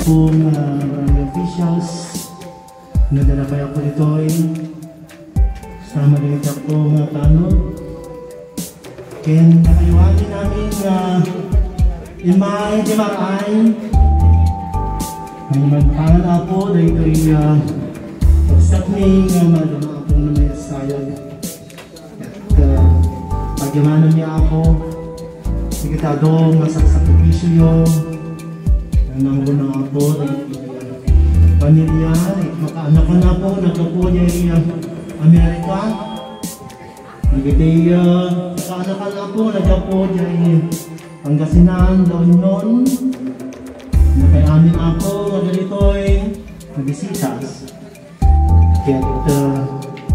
Kung barangay officials, nadalabay ako dito sama din ako mga tanong. Kaya nakayuhanin namin na imay di maray. May magpahan ako dahil pagsak ni madama akong may sayang. At pagyaman niya ako, sigitadong masaksakipisyo yun. Nangunang ako, pamilya, makaanak na po, nagkapo niya Amerika. Nagitay, makaanak na po, nagkapo niya Pangasinan, La Union. Nakayamin ako, magalito'y nabisitas. Kaya't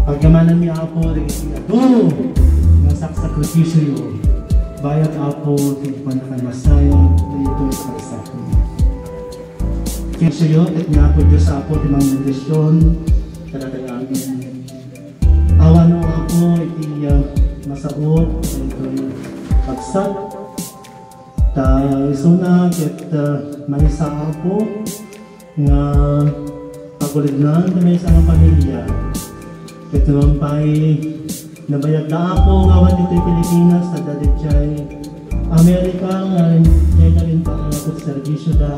pagkamanan niya ako, nagitay, nasaksakipisyo yun. Bayad ako, panakan masayang, ito'y pagsak niya. Kaya at nga po Diyos ako di mga mendisyon talagang amin. Awan mo ako iti masaot ito'y pagsak. Iso na ket may isa ako nga pagulidnan na may isang pamilya. Ket naman pa'y nabayag na ako ngawan dito'y Pilipinas na dati diya'y Amerika nga diya'y na rin pa ako sa servisyo da.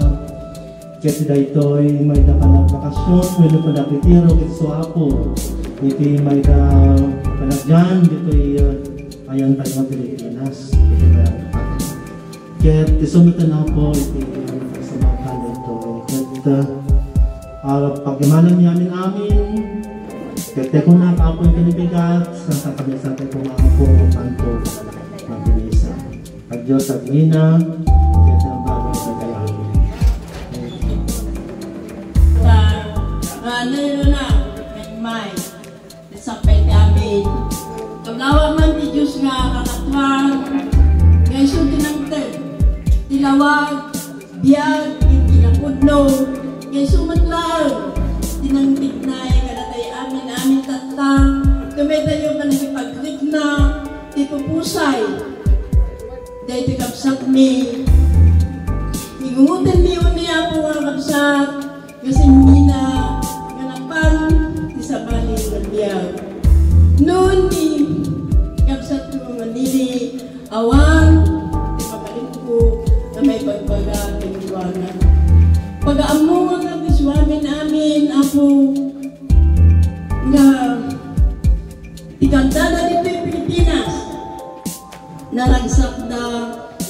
Kasi dahito'y may napanagpakasyon, may napanagpitiro, kitso ako. Iti may napanagyan, dito'y ayan tayo ng Pilipinas. Kaya isumitan ako, iti pagsamakan dito. Kaya pag-imanan niyamin amin, kaya kung nakapon kanibigat, sa kamisate kung ako, kanto, mabilisa. Pag Diyos at Nina, kaya na bagay sa kaya. Ano na, may isapay namin. Paglawa man di Diyos nga kakatwang, ngayon siya tinangtag, tilawag, biyag, tinapudno, ngayon sumatlaw, tinangtig na, kalatay amin tatang, kamay tayo ka nakipag-click na, tipupusay, dahil tikapsat mi, igungutin mi yun niya po ang kapsat, kasi hindi na, isabali ng biyag. Noon ni kapsat ko manili, awan, di magaling ko na may pagbaga ng iwanan. Pag-aamungan ang iswamin namin, ako, nga, ikanta na dito yung Pilipinas, naragsak na,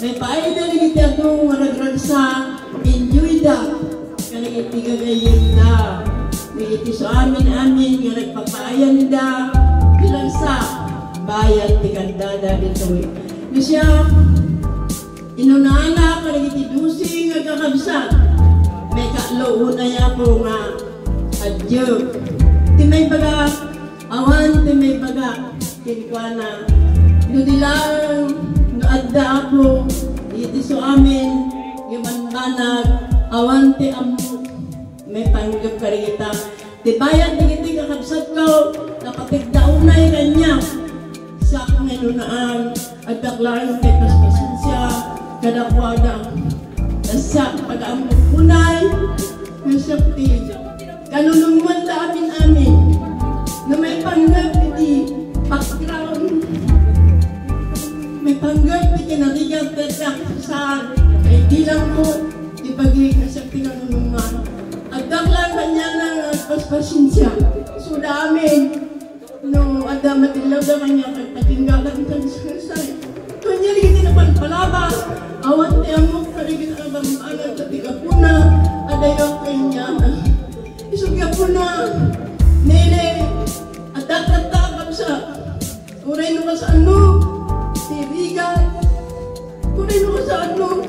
may paay na rin itong maragraksa, injuida, kanang itigagayin na, may iti sa amin nga nagpapayan da bilang sa bayan tiganda da dito. Siya inunana karigiti dusing nga kakabsat. May kaluunay ako nga adyo. Ti may baga, awan ti may baga, kinikwana. Nudilang, nuadda ako, iti so amin, gimanbanag, awan ti amo, may panggap karigita. Ti bayan digiti kakabsat ko, napatigdaunay kanya. Sa akong inunaan, at daklaan kay paspasensya, kadakwada. Sa pag-aamok punay, nasakti. Kanunungman da amin-amin, na may panggap iti background. May panggap iti kinarigang tetak sa ay bilang ko, ipagig na sa pinanunungan. At daklaan kanya ng paspasensya. So da amin, no, ada matilaw da kanya, kagpatinggalan ka sa say. Kanya rin naman palabas, awan ti amok karigin abang alat sa tigapuna, adayo kanya. Isugya po na, nene, at tatakap sa, uray no ka sa ano, si Riga, uray no ka sa ano,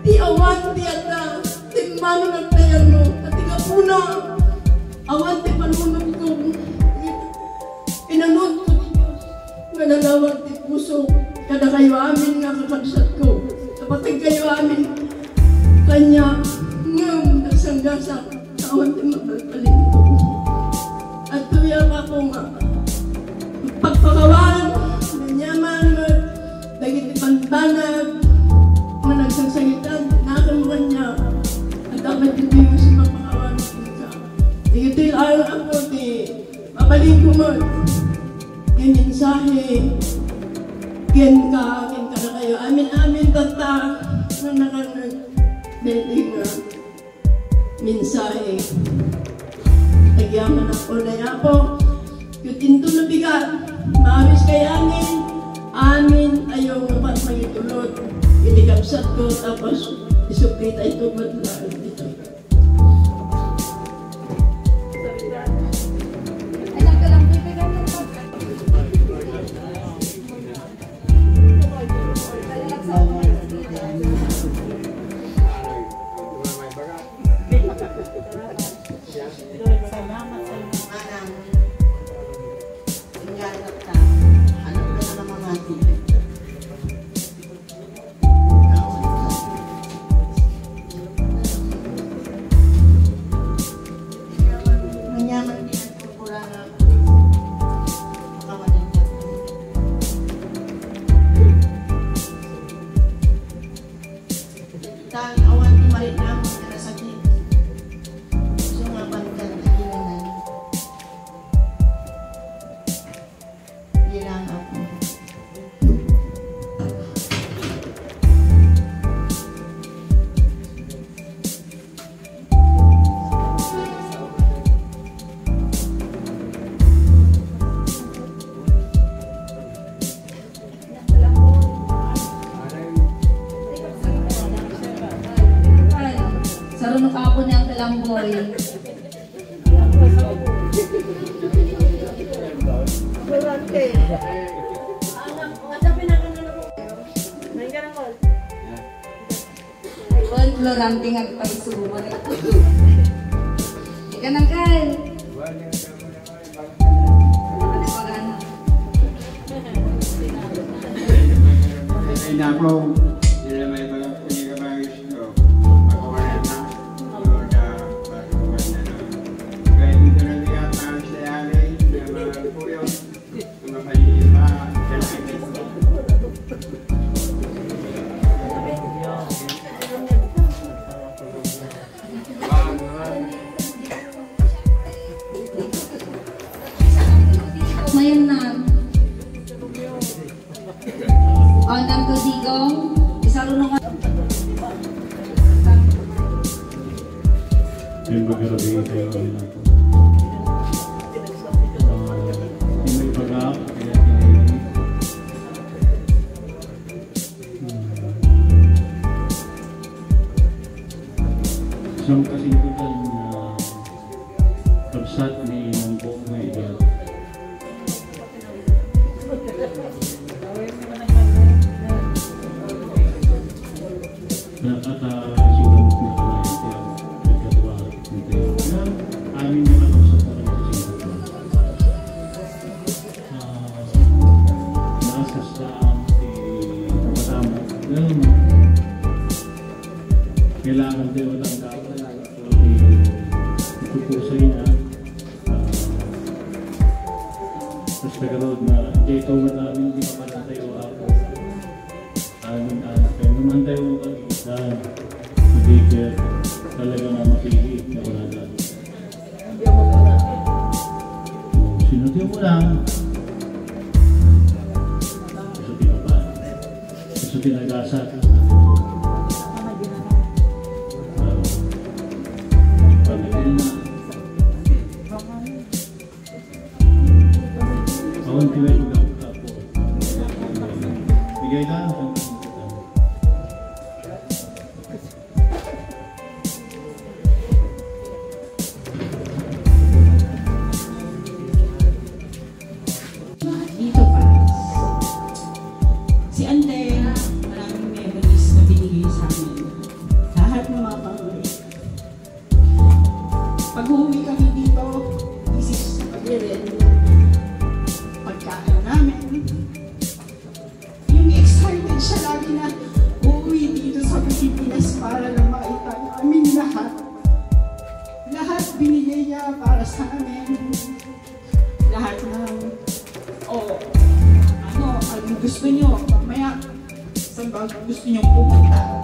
ti awan, ti ata, ti mano nagtayar mo, at tigapuna, awan ti panunod ko, pinanood ko ni Diyos, mananawag ti puso, kada kayo amin nga kakabsat ko, kapatid kayo amin, kanya, ngam, nagsanggasak, awan ti mabalbalin ko. At tuyak ako nga, pagpakawan, nanyaman, dagiti panbanag, managsasagitan, nakamuhan niya, at dapat hindi mo si pagpakawan ka. Digitil ako, mabalin ko mo, yung mensahe, ken ka na kayo, amin-amin tata, na nakanag-beling nga, mensahe. Nagyaman ako na ako. Yutinto na bigat. Maabis kay amin ayaw nga pa magitulot. Inikapsat ko tapos isupita ito badlaan dito. Sarunok ako niyang kalamboy. Lorante nga pagsuman. Ika nang kal. Ngayon na. On ang kudigong, isarunong ka. Yung mag-arabi tayo rin ako. Yung may pag-aap, kaya tinayong. Isang kasingkutan na kapsat ni Mambok na edad. amin naman ako sa talaga sa naasas na kasama. Kailangan din walang kapal. Ipupusay na. Tapos nagkaroon na dito namin hindi pa man tayo ako. Amin-anak. Kaya naman tayo mag-isa. Hindi kaya talaga na mapili na wala na. Sinuti mo lang. Susuti na ba? Susuti na gasa. Pamilin na. Awan tiwai mag-abuka po. Bigay lang. Dito pa. Si Ante, maraming memories na binigay sa amin. Lahat ng mga pangulit. Pag uwi kami dito, isip sa pag-irin, pagkain namin. Yung excited siya lagi na uuwi dito sa Pilipinas para lang makita namin lahat. Lahat binigay niya para sa amin. Lahat ng anong gusto nyo, mamaya, saan ba gusto nyo pumunta?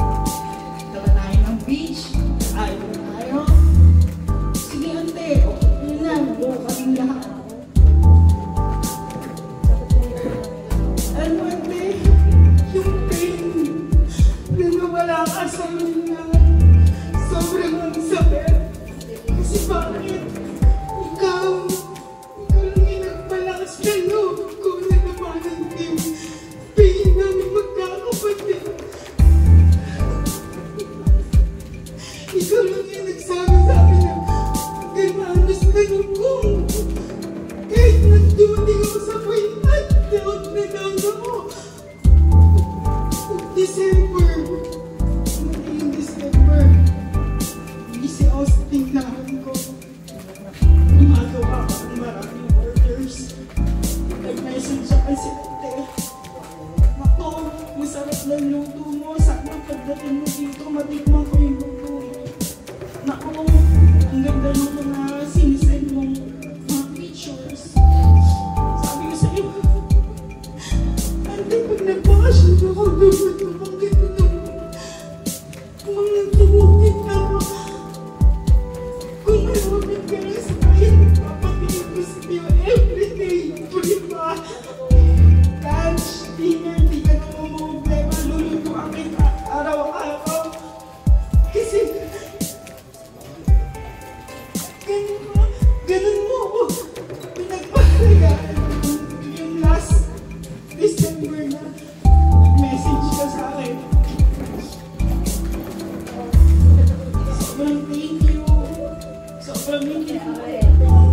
Tara tayo ng beach, ayaw na tayo. Sige ante, yun na, buo kaming lahat. Ano ante, yung pain na nawala ka sa amin na sobrang ang sakit. Kasi bakit? Ikaw lang yung nagpalakas ng loob ko na naman yung pain namin magkakapatid. Ikaw lang yung nagsabi sa akin na gananos na yung kong kahit nagdumating ako sa point at doubt na down ako. December, yung December, isi ako sa tingnahan ko. Gumagawa ako ng maraming orders. Nag-message siya kasi ate. Naku, masarap na luto mo. Sana pagdating mo dito, matikman ko yung luto mo. Naku, ang ganda ng mga sinisend mong mga pictures. Sabi ko sa'yo, ate, pag nagpakasyon ako, dapat mo pang ganda ng mga tumutin na ako. Kung malapit ka lang sa bayan, magpapabili ko sa iyo everyday. Diba? Lunch, dinner, di ka na problema. Lulutuan kita araw-araw. Kasi ganun mo ako pinagpahalagaan. Yung last December na nag-message ka sa akin. Sobrang thank you. Sobrang thank you.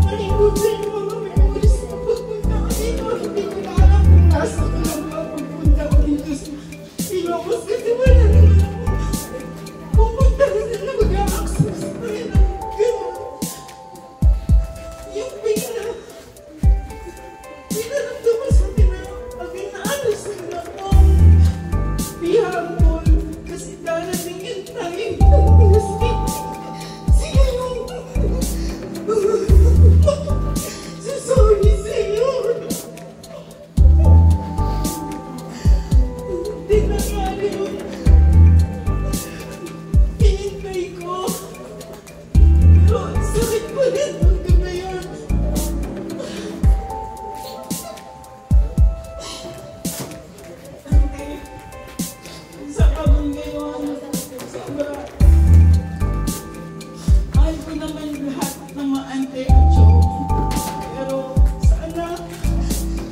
Malingkod sa iyo mga memories na pagpunta ko dito. Hindi ko na alam kung nasa ko lang ba pagpunta ko dito sa Ilocos kasi wala naman ako. Pupunta na sila mag-a-access na rin ang gano'n. Yung pinaramdaman sa akin na pag inaalas nila akong pihangol kasi darating yung time na pinasip. Sila yung sorry sa'yo. Hindi nangyari yun. Hinintay ko. Pero ang sakit pa rin hanggang ngayon. Sa kabang ngayon, sobra. Mahal ko naman lahat ng mga ante at chong. Pero sana,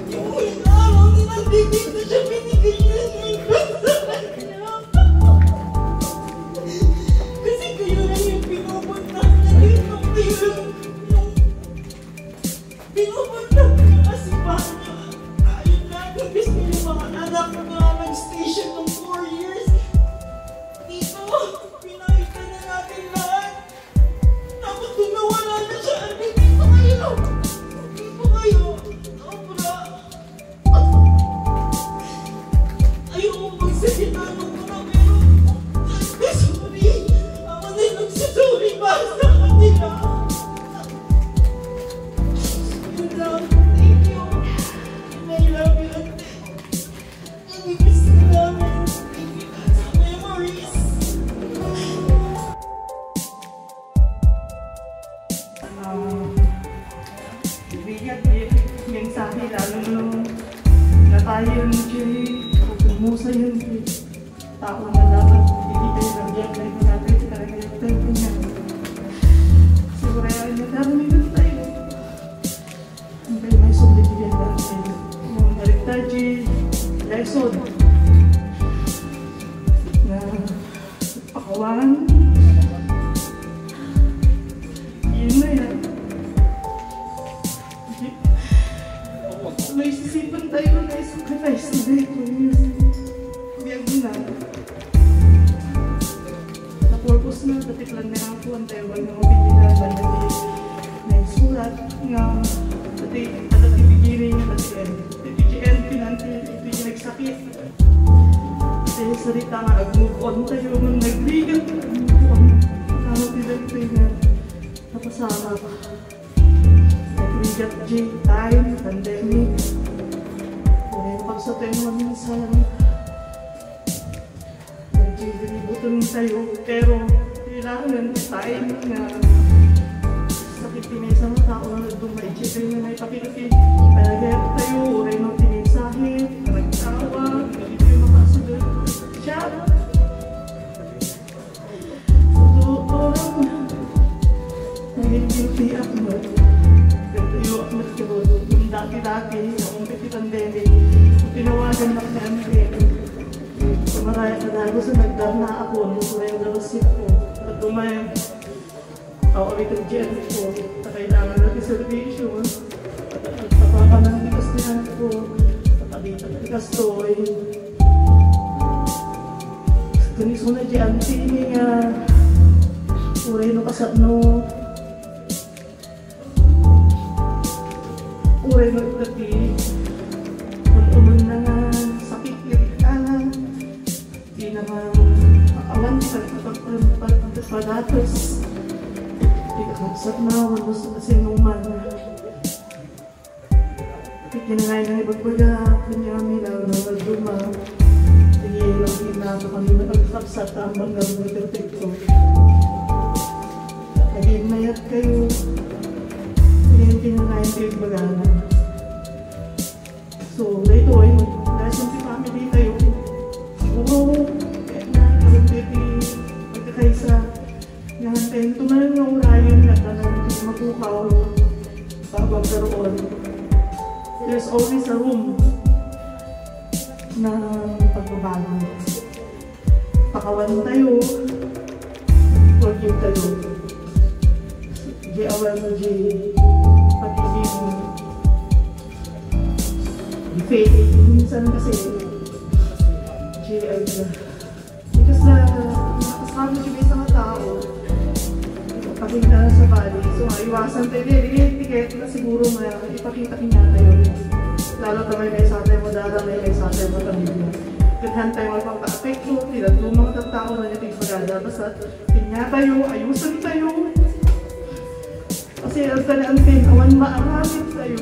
yung huling araw ni nandito siya binigay niya ng sa kanya. Kasi kayo lang yung pinupunta niya dito. Kayo lang yung pinupunta niya kasi paano. Ayun na, gusto yung mga anak ko na nag-station ng 4 years. Dito, na dapat hindi kayo nagdiyan kayo natin sa karagayang tayo niya. Siguro ay nagdami na tayo. Hanggang may sumibigyan natin yung heritage lesson na pakawan. Yun na yan. May sisipan tayo na sacrifice na dito. Biyag na. Na-purpose na, patiklan na ako ang tayo ng mga binilaban na isulat nga pati ibigiri niya pati TGN pinanti ito yung nagsakit. Kasi sarita nga, move on tayo nung nagbigat. Move on. Tama dito nga napasama pa. Nagbigat J, time, pandemic. Ngayon pag sa tayo maminsan, nag-dilibutan tayo, pero kailangan time nga sakit pinesa ng tao na nagdumay-J tayo na naipakikit. Palagayat tayo, uray ng tinisahit, nagtawa, hindi tayo makasulat. Siya! Totoo lang, naging guilty ako. Tayo ako nagkaroon. Yung dati-dati, akong pandemic, tinawagan na pandemic. Maraya ka dahil gusto nagdarna ako, nung yung dalawasip ko. At dumay, awawit ang GN ko, na kailangan natin servisyon. At papakanang tikas niyan ko, at tikas toy. Gusto na GN, sini nga, uray no kasat no. Uray no itati, umun na nga, sakit irit ka na. Di naman makawan pagpadatos. Di ka kagsat na, walos na sinuman. Di kinangay na ibagbaga, kunyami lang na nagduma. Di lang hinaka kami nagkapsat ang mga nagtitik ko. Naging mayat kayo. Di kinangay na ibagbaga na. So, dito ay dahil sa family tayo. Oo, kaya na, karang baby, magkakaisa. Nahantayin, tumalang na urayan na tanong matukaw bago ang karoon. There's always a room na pagbabago. Pakawan tayo, forgive tayo. G-awal mo, G, pagiging faith. Minsan kasi, because nakasama siya may isang tao pakita na sa bali, so iwasan tayo tiket na siguro ipakita niya tayo lalo na may sa tayo madala may sa tayo matamigla kadhan tayo magpapaka-apekto tidak lumang tao na natin pagada basta tinya tayo, ayusan tayo kasi ang tanantin awan maaramit tayo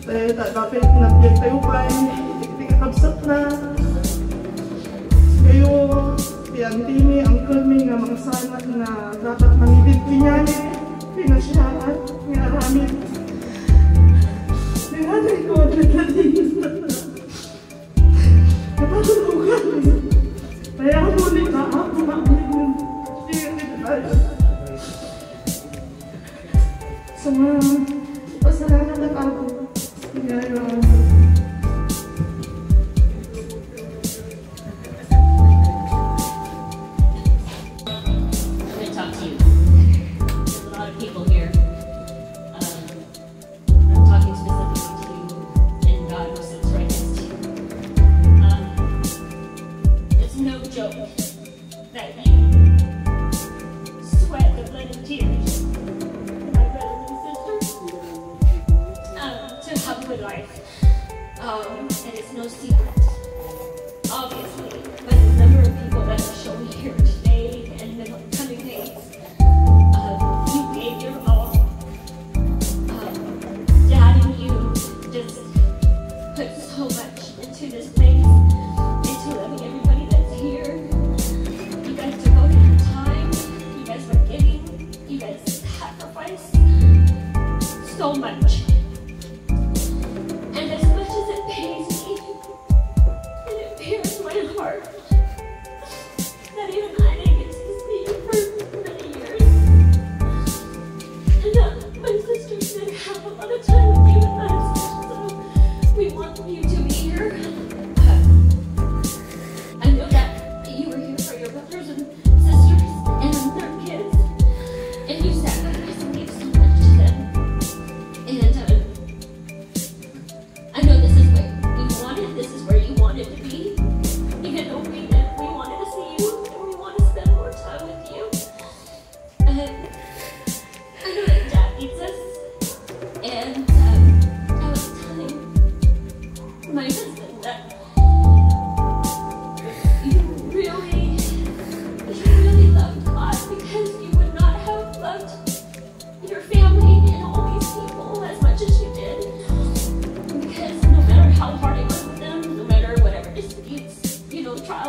dapat nabiyag tayo pa kapsat na kayo tiyantini ang kalming nga mga sanat na dapat manibig kinyanin pinasyahan nga aramid nanganay ko naglatingin na napatulugan kaya ako ulit na ako maulit sa mga pasalamat at ako kaya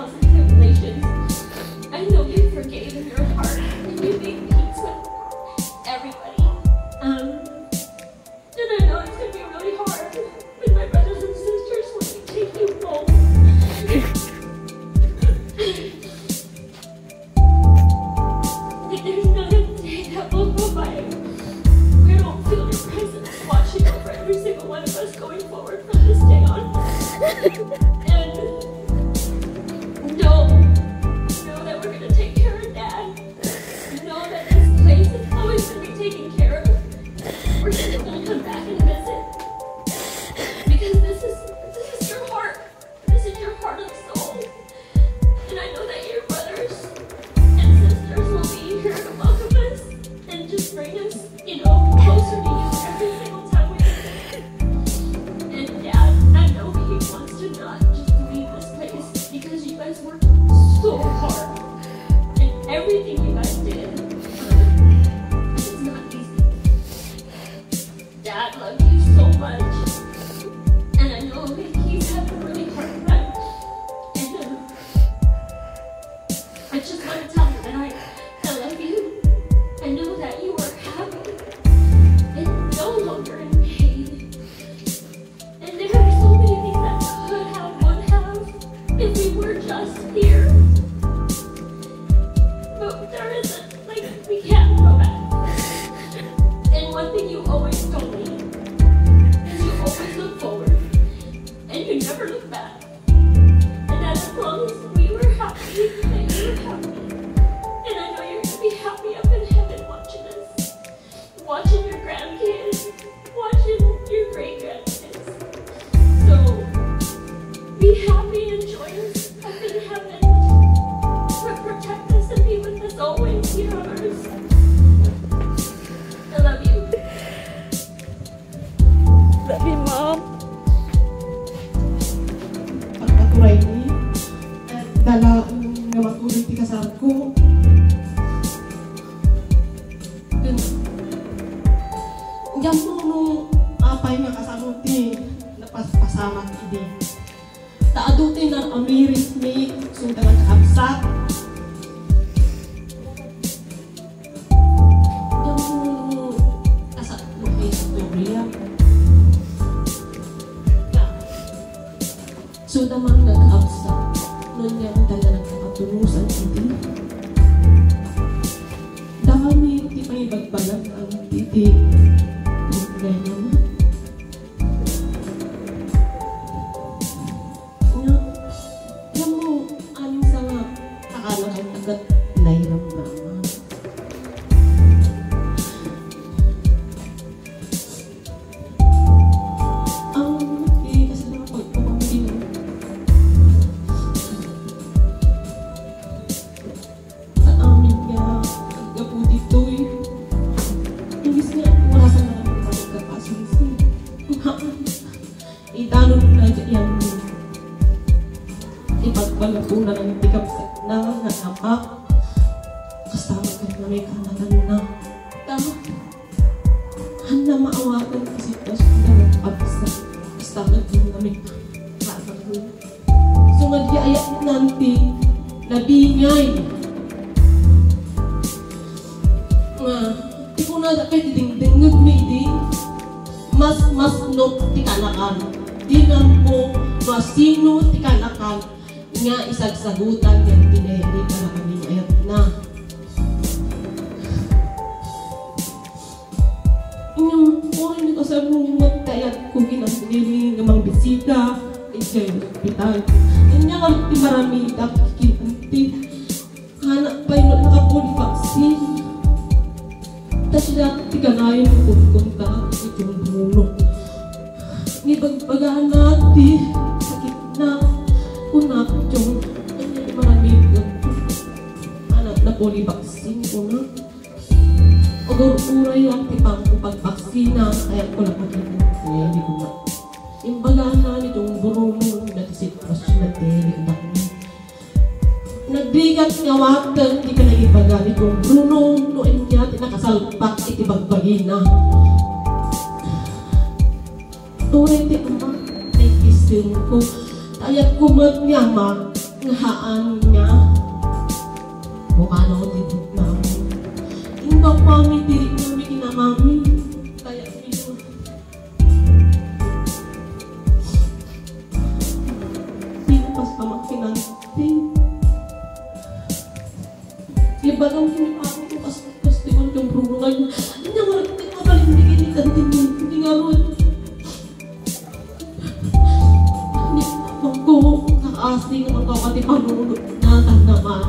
trials and tribulations. I know you forgave in your heart and you made peace with everybody. And I know it's going to be really hard when my brothers and sisters want to take you home. There's not a day that will go by where I don't feel your presence watching over every single one of us going forward from this day on. And know that we're going to take care of Dad. Know that this place is always going to be taken care of. We're still going to come back and visit. Because this is your heart. This is your heart and soul. And I know that your brothers and sisters will be here to welcome us and just bring us, closer to you every single time we visit. And Dad, I know he wants to not just leave this place because you guys worked so hard. And everything you guys did, it's not easy. Dad loved you so much. And I know that he's having a really hard time. And I just want to tell you that I love you. I know that you are happy and no longer in pain. And there are so many things that could have, would have, if we were just here. But there isn't, we can't go back. And one thing you always told me is you always look forward and you never look back. And that as long as we were happy, that you were happy. And I know you're going to be happy up in heaven watching us. Watching your grandkids. Watching your great-grandkids. So, be happy and joyous up in heaven. But protect us and be with us always here on earth. I love you. Love you, Mom. Pagkaturay ni, dala nga magulit ti kasar ko. Diyan mo nung apay nga kasarong ti, napasama ti di. Taadutin ng amiris ni, sundan ang kakabsat. Diyan mo nung kasarong kay Victoria. So damang nag-absa, nun niya ang dala ng kakatunusan titi. Dami ti may bagbalag ang titi. Problema na. Alam mo, aning sa nga kakalang ang tagat nairamdaman. Ipagbalatunan ang tikapsat na nga ama. Kasama ka na may kanatan na. Tama. Handa maawakan ka sitwasyon na nag-absa. Kasama ka na may kanatan. So magyayat nanti nabingay. Nga, di ko na dapat dingdingag may di. Mas no tikanakan. Di nga mo masino tikanakan. Nga isagsagutan yung tinahili ka na kami ayat na. Inyong orin ni kasabong magtayat kung ginasili ng mga bisita ay siya yung hospital. Inyong ang marami nakikikinti. Hanap pa yung nakapuli vaksin. Tapos siya tiganayin kung kunta at yung bruno. Nibagbagaan natin sakit na. Kunak, chong, ay marami yung anak na polybaksin ko na. Uray ang tipang ko pagbaksina, kaya ko lang makikita. Kaya hindi ko na. Imbaga na nitong burunong na sitwasyon na tili na niya. Nagbigat nga watan, di ka nag-ibaga nitong burunong noon niya tinakasalpak itibagbagina. Tuwing di ama, ay kisin ko. Ayat kumat niya ma, Nahaan niya. Bukano ko dito namin. Yung pami, tirik namin kinamami. Kaya ito. Sino pas pamakin natin? Iba lang pinipako ko kasi ko yung prungan. Hindi nga rin makalimigin ni kantin. Hindi nga rin. Hindi ako kakaasing ang kakati panunod na naman.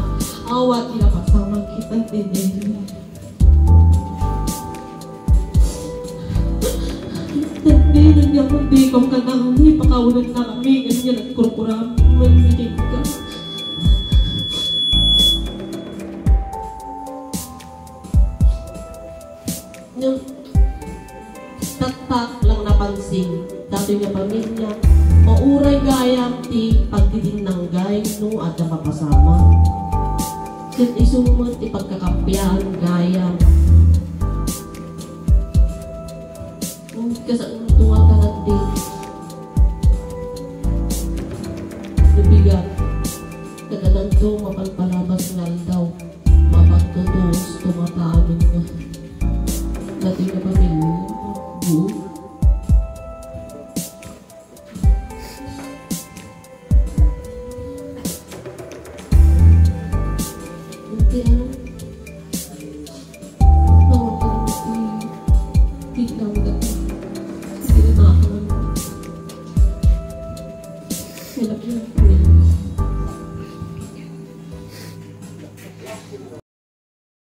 Awat nila pagsama kitang tinili. Hindi nandiyan kung di kong kagami. Pakawulan na kami. Ganyan nagkurkuram. Manigig ka. Yung tatak lang napansin. Dati niya pamilya. Mauray gayam ti pagdidinanggay no at mapasama. Sit isumot ti pagkakapyan gayam. Kasantungan ka natin. Nabigat. Kadalanto mapagpalabas ngal daw. Mapagtutos tumatamin nga. Dati na pamilya.